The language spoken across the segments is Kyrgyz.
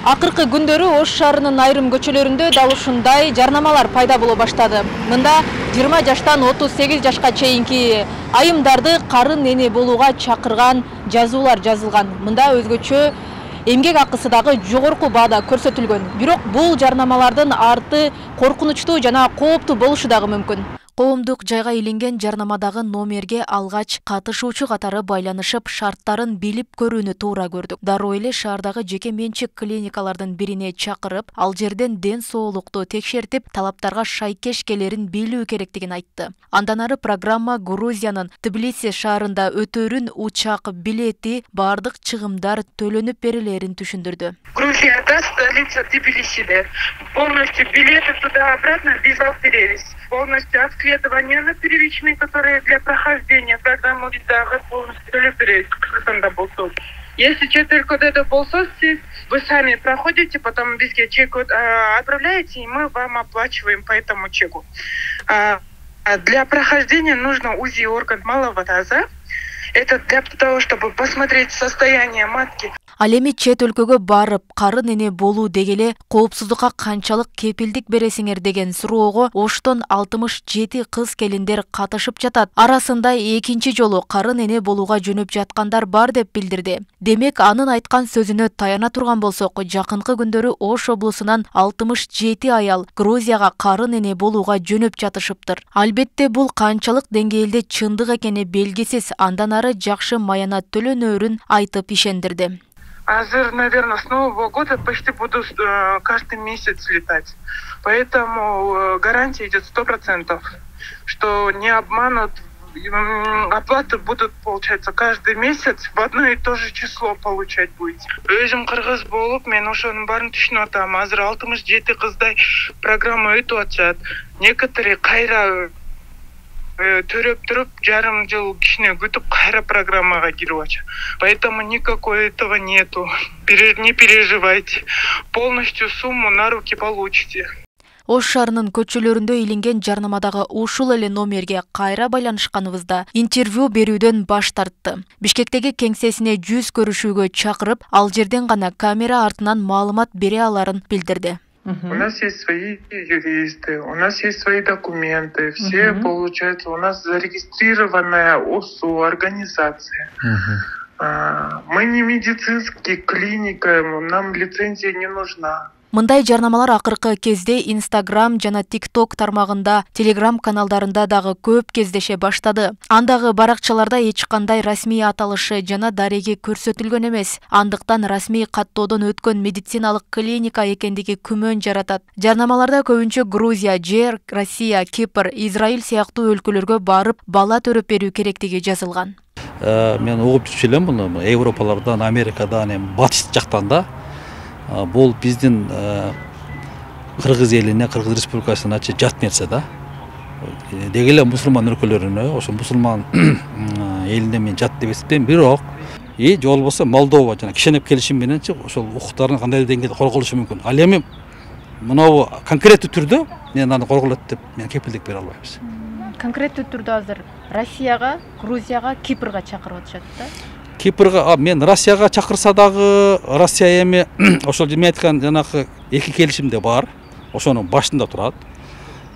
Акыркы күндөрү Ош шаарынын айрым көчөлөрүндө дал ушундай жарнамалар пайда боло баштады. Мында 20 жаштан 38 жашка чейинки айымдарды карын эне болууга чакырган жазуулар жазылган. Мында өзгөчө эмгек акысы дагы жогорку баада көрсөтүлгөн. Бирок бул жарнамалардын арты коркунучтуу жана кооптуу болушу дагы мүмкүн. Коомдук жайга илинген жарнамадагы номерге алгач катышуучу катары байланышып, шарттарын билип көрүүнү туура көрдүк. Дароо эле шаардагы жеке менчик клиникалардын бирине чакырып, ал жерден ден соолукту текшертип, талаптарга шайкеш келерин билүү керектигин айтты. Андан ары программа Грузиянын Тбилиси шаарында өтөрүн учак билети, бардык чыгымдар төлөнүп берилерин түшүндүрдү. Грузияда столица Тбилисиде. Полностью билеты туда-обратно без сервис. Полностью обследование на первичные, которые для прохождения программы вида полностью төлөп Кыргызстанда болсо. Если чет өлкөдө болсо, вы сами проходите, потом бизге чек отправляете, и мы вам оплачиваем по этому чеку. Для прохождения нужно УЗИ орган малого таза. Это для того, чтобы посмотреть состояние матки. Ал эми чет өлкөгө барып, карын эне болуу дегеле коопсуздукка канчалык кепилдик бересиңер деген суроого Оштон 67 кыз келиндер катышып жатат. Арасында экинчи жолу карын эне болууга жөнөп жаткандар бар деп билдирди. Демек, анын айткан сөзүнө таяна турган болсок, жакынкы күндөрү Ош облусунан 67 аял Грузияга карын эне болууга жөнөп жатышыптыр. Албетте бул канчалык деңгээлде чындык экени белгисиз, андан ары жакшы маянат төлөнөрүн айтып ишендирди. Азыр, наверное, с Нового года почти буду каждый месяц летать. Поэтому гарантия идет 100%, что не обманут. Оплаты будут, получается, каждый месяц в одно и то же число получать будете. Өзүм кыргыз болуп, мен ошонун баарын түшүнүп атам. Азыр 67 кыздай программа өтүп атышат. Некоторые кайра төрөп туруп жарым жыл кичине күтүп кайра программага кирип атышат. Поэтому никакой этого нету. Не переживайте. Полностью сумму на руки получите. Ош шаарынын көчөлөрүндө илинген жарнамадагы ушул эле номерге кайра байланышканыбызда интервью берүүдөн баш тартты. Бишкектеги кеңсесине жүз көрүшүүгө чакырып, ал жерден гана камера артынан маалымат бере аларын билдирди. У нас есть свои юристы, у нас есть свои документы, все, получается, у нас зарегистрированная ОСУ, организация. Мы не медицинская клиника, нам лицензия не нужна. Мындай жарнамалар акыркы кезде Instagram жана TikTok тармагында, Telegram каналдарында дагы көп кездеше баштады. Андагы баракчаларда эч кандай расмий аталышы жана дареги көрсөтүлгөн эмес. Андыктан расмий каттоодон өткөн медициналык клиника экендиги күмөн жаратат. Жарнамаларда көбүнчө Грузия, Жер, Россия, Кипр, Израиль сыяктуу өлкөлөргө барып бала төрөп берүү керектиги жазылган. Мен угуп жүрчү элем муну Европалардан, Америкадан, батыш жактан да. Бул биздин Кыргыз элине, Кыргыз Республикасына жат нерсе да. Деги эле мусулман өлкөлөрүнө, ошо мусулман элине мен жат деп эсептейм. Бирок, жол болсо Молдова жана кишенеп келишим менен ошол укуктардын кандай деңгээлде корголушу мүмкүн. Ал эми мынау конкреттүү түрдө мен аны корголот деп мен кепилдик бере албайбыз. Конкреттүү түрдө азыр Россияга, Грузияга, Кипрга чакырып атышат да. Кипрга мен Россияга чакырса дагы, Россия эми ошол мен айткан жанагы эки келишимде бар. Ошонун башында турат.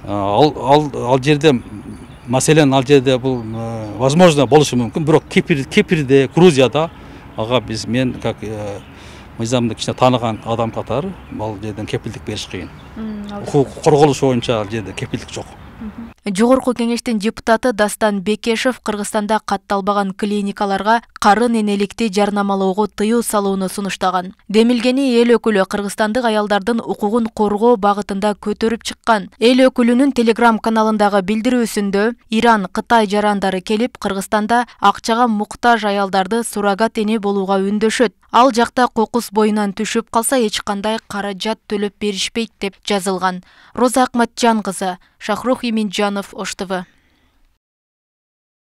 Ал жерде маселен ал жерде бул возможно болушу мүмкүн. Бирок Кипрде, Грузияда ага мен как мыйзамды кичине тааныган адам катары ал жерден кепилдик бериш кыйын. Укук корголушу боюнча ал жерде кепилдик жок. Жогорку кеңештин депутаты Дастан Бекешев Кыргызстанда катталбаган клиникаларга карын энеликти жарнамалоого тыюу салууну сунуштаган. Демилгени эл өкүлү Кыргызстандык аялдардын укугун коргоо багытында көтөрүп чыккан. Эл өкүлүнүн Telegram каналындагы билдирүүсүндө Иран, Кытай жарандары келип Кыргызстанда акчага муктаж аялдарды суррогат эне болууга үндөшөт. Ал жакта кокус боюнан түшүп калса эч кандай каражат төлөп беришпейт деп жазылган. Роза Акматжан кызы, Шахрух Иминджанов, Ош ТВ.